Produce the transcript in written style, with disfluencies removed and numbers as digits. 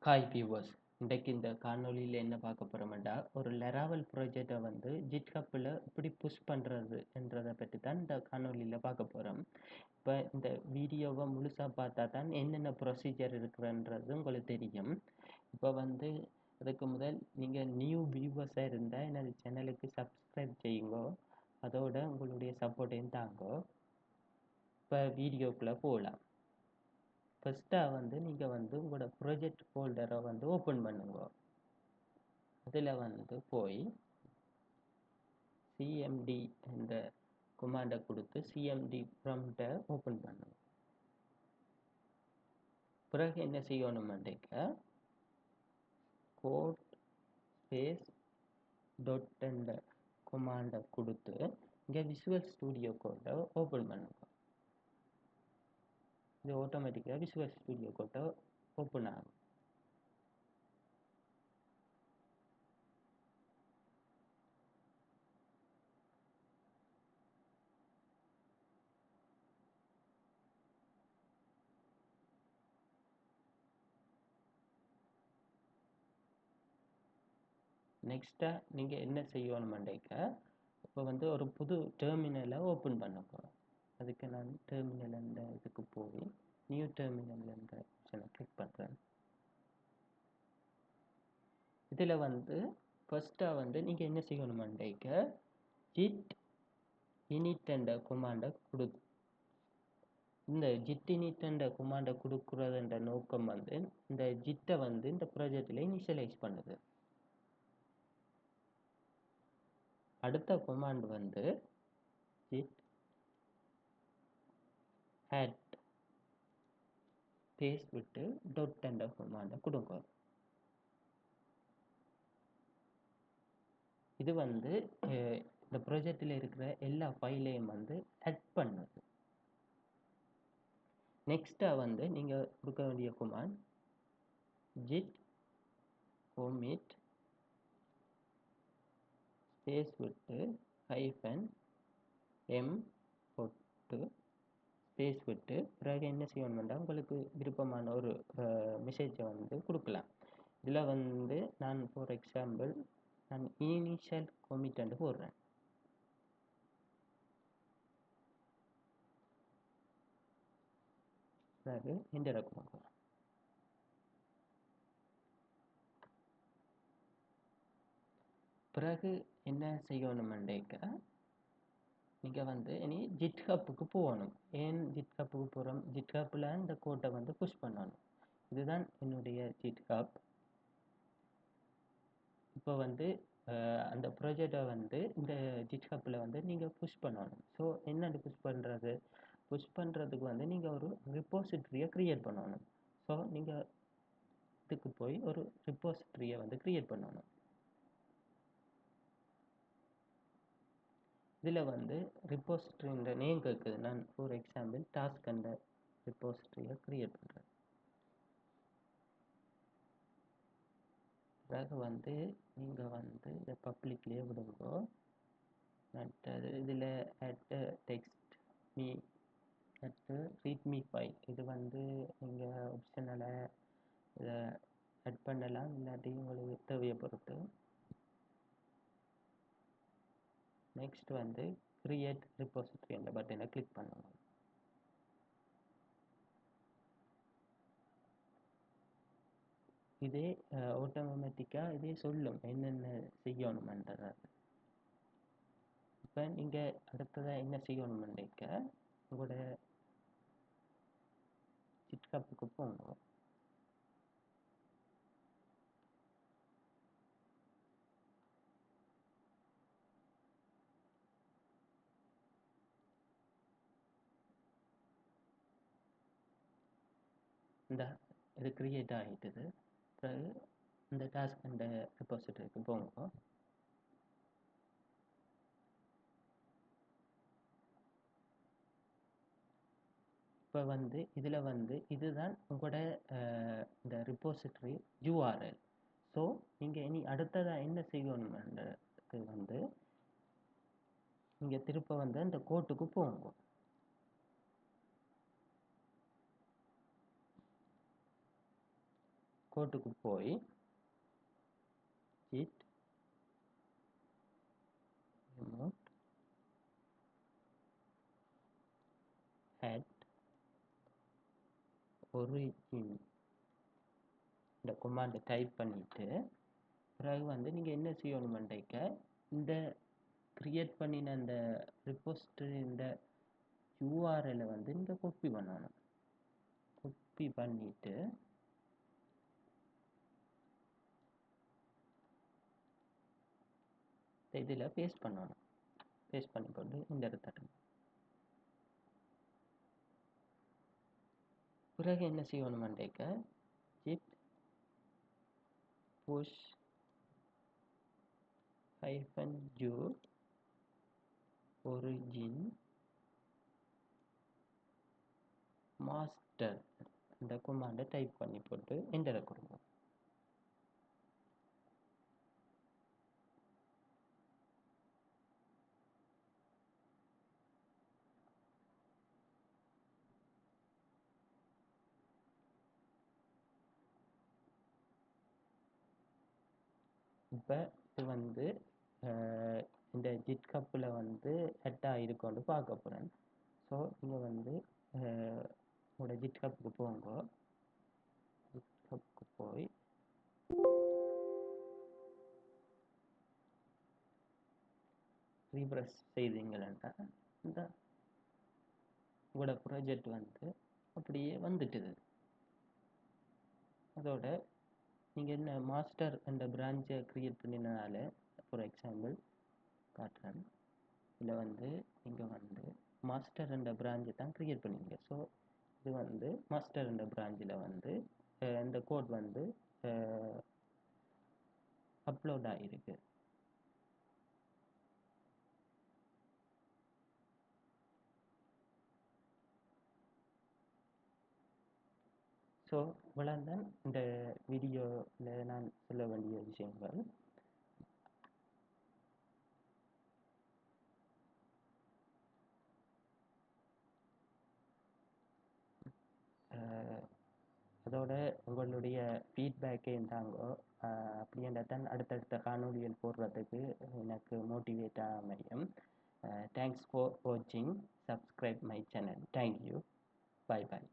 Hi viewers. இன்றைக்கு இந்த காணொளியில் என்ன பார்க்க போகிறோம்டா, ஒரு லெராவல் ப்ராஜெக்டை வந்து ஜிட்ஹப்பில் எப்படி புஷ் பண்ணுறது என்றதை பற்றி தான் இந்த காணொளியில் பார்க்க போகிறோம். இப்போ இந்த வீடியோவை முழுசாக பார்த்தா தான் என்னென்ன ப்ரொசீஜர் இருக்குன்றது உங்களுக்கு தெரியும். இப்போ வந்து அதுக்கு முதல் நீங்கள் நியூ வியூவர்ஸாக இருந்தால் எனது சேனலுக்கு சப்ஸ்கிரைப் செய்யுங்கோ, அதோட உங்களுடைய சப்போர்ட்டையும் தாங்கோ. இப்போ வீடியோக்குள்ளே போகலாம். ஃபஸ்ட்டாக வந்து நீங்கள் வந்து உங்களோட ப்ராஜெக்ட் ஃபோல்டரை வந்து ஓப்பன் பண்ணுங்க. அதில் வந்து போய் சிஎம்டி என்ற கமாண்டை கொடுத்து சிஎம்டி ப்ராம்ப்டை ஓப்பன் பண்ணுங்க. பிறகு என்ன செய்யணும்னுக்க கோட் ஸ்பேஸ் டாட் என்ற கமாண்டை கொடுத்து இங்கே விசுவல் ஸ்டுடியோ கோட்டை ஓப்பன் பண்ணுங்க. இது ஆட்டோமேட்டிக்காக விசுவல் ஸ்டுடியோ கோட்டை ஓப்பன் ஆகும். நெக்ஸ்ட்டாக நீங்கள் என்ன செய்யணும்னுக்க இப்போ வந்து ஒரு புது டெர்மினலை ஓப்பன் பண்ண போகிறோம். அதுக்கு நான் டெர்மினல் என்ற இதுக்கு போய் நியூ டெர்மினல் என்ற ஆப்ஷனை கிளிக் பண்ணுறேன். இதில் வந்து ஃபஸ்ட்டாக வந்து நீங்கள் என்ன செய்யணும்னுக்க ஜிட் இனிட் என்ற கமாண்டை இந்த ஜிட் இனிட் என்ற கமாண்டை கொடுக்குறதுன்ற நோக்கம் வந்து இந்த ஜிட்டை வந்து இந்த ப்ராஜெக்டில் இனிஷியலைஸ் பண்ணுது. அடுத்த கமாண்ட் வந்து ஜிட் add ஸ்பேஸ் விட்டு டாட் என்ற கமாண்டை கொடுங்க. இது வந்து இந்த ப்ராஜெக்டில் இருக்கிற எல்லா ஃபைலையும் வந்து ஆட் பண்ணுது. நெக்ஸ்ட்டாக வந்து நீங்கள் கொடுக்க வேண்டிய கமாண்ட் ஜிட் commit ஸ்பேஸ் விட்டு -m போட்டு ஸ்பேஸ் விட்டு பிறகு என்ன செய்யணும்னா உங்களுக்கு விருப்பமான ஒரு மெசேஜை வந்து கொடுக்கலாம். இதில் வந்து நான் ஃபார் எக்ஸாம்பிள் நான் இனிஷியல் கமிட் போடுறேன். பிறகு என்டர் கொடுங்க. பிறகு என்ன செய்யணும்னுக்க நீங்கள் வந்து இனி ஜிட்ஹப்புக்கு போகணும். ஏன் ஜிட்ஹப்புக்கு போகிறோம்? ஜிட்ஹப்பில் இந்த கோட்டை வந்து புஷ் பண்ணணும். இதுதான் என்னுடைய ஜிட்ஹப். இப்போ வந்து அந்த ப்ராஜெக்டை வந்து இந்த ஜிட்ஹப்பில் வந்து நீங்கள் புஷ் பண்ணணும். ஸோ என்னென்னு புஷ் பண்ணுறதுக்கு வந்து நீங்கள் ஒரு ரிப்போசிட்ரியை க்ரியேட் பண்ணணும். ஸோ நீங்கள் இதுக்கு போய் ஒரு ரிப்போசிட்ரியை வந்து க்ரியேட் பண்ணணும். இதில் வந்து ரிப்போசிட்ரின்ற நேம் கேட்குது. நான் ஃபார் எக்ஸாம்பிள் டாஸ்க் என்ற ரிப்போசிட்ரியை க்ரியேட் பண்ணுறேன். பிறகு வந்து நீங்கள் வந்து இதை பப்ளிக்லேயே விடுங்க. மற்றது இதில் at text me at README file இது வந்து நீங்கள் ஆப்ஷனலாக இதை ஆட் பண்ணலாம், இல்லாட்டி உங்களுக்கு தேவையை பொறுத்து. நெக்ஸ்ட் வந்து கிரியேட் ரிப்போசிட்ரி என்ற பட்டனை கிளிக் பண்ணுங்க. இதே ஆட்டோமேட்டிக்காக இதே சொல்லும் என்னென்ன செய்யணுமென்றதை. இப்போ நீங்கள் அடுத்ததாக என்ன செய்யணுமென்றைக்க உங்களோட ஜிட்ஹப்புக்கு போங்க. இந்த இது கிரியேட் ஆகிட்டுது. பிறகு இந்த டாஸ்க் இந்த ரிப்போசிட்டரிக்கு போங்க. இப்போ வந்து இதில் வந்து இதுதான் உங்களோட இந்த ரிப்போசிட்டரி URL. ஸோ நீங்கள் இனி அடுத்ததாக என்ன செய்யணும்ன்றது வந்து நீங்கள் திருப்ப வந்து அந்த கோட்டுக்கு போங்க. கோட்டுக்கு போய் ஜிட் remote at origin இந்த command டைப் பண்ணிட்டு பிறகு வந்து நீங்க என்ன செய்யணும்ன்றீங்க, இந்த கிரியேட் பண்ணின அந்த ரிப்போசிட்டரி இந்த URL வந்து நீங்க காப்பி பண்ணணும். காப்பி பண்ணிட்டு இதில் பேஸ்ட் பண்ணணும். பேஸ்ட் பண்ணிக்கொண்டு இந்த இடத்துல பிறகு என்ன செய்யணும்ன்றீங்க, git push -u origin master இந்த command டைப் பண்ணி போட்டு என்டர் கொடுங்க. இப்போ இது வந்து இந்த ஜிட்கப்பில் வந்து ஹெட் ஆகிருக்கோன்னு பார்க்க போகிறேன். ஸோ நீங்கள் வந்து உங்களோட ஜிட்கப்புக்கு போங்க. ஜிட்கப்புக்கு போய் ரீப்ரெஸ் செய்தீங்கன்னா இந்த உங்களோட ப்ராஜெக்ட் வந்து அப்படியே வந்துட்டுது. அதோட நீங்கள் என்ன மாஸ்டர் என்ற பிரான்ச்சை க்ரியேட் பண்ணினால, ஃபார் எக்ஸாம்பிள் காட்டுறேன். இதில் வந்து நீங்கள் வந்து மாஸ்டர் என்ற பிரான்ச்சை தான் க்ரியேட் பண்ணுவீங்க. ஸோ இது வந்து மாஸ்டர் என்ற பிரான்ச்சில் வந்து இந்த கோட் வந்து அப்லோட் ஆகிருக்கு. ஸோ இவ்வளோதான் இந்த வீடியோவில் நான் சொல்ல வேண்டிய விஷயங்கள். அதோட உங்களுடைய ஃபீட்பேக்கையும் தாங்கோ. அப்படின்ற தான் அடுத்தடுத்த காணொலிகள் போடுறதுக்கு எனக்கு மோட்டிவேட்டாக அமையும். தேங்க்ஸ் ஃபார் வாட்சிங். Subscribe my channel. Thank you. Bye by.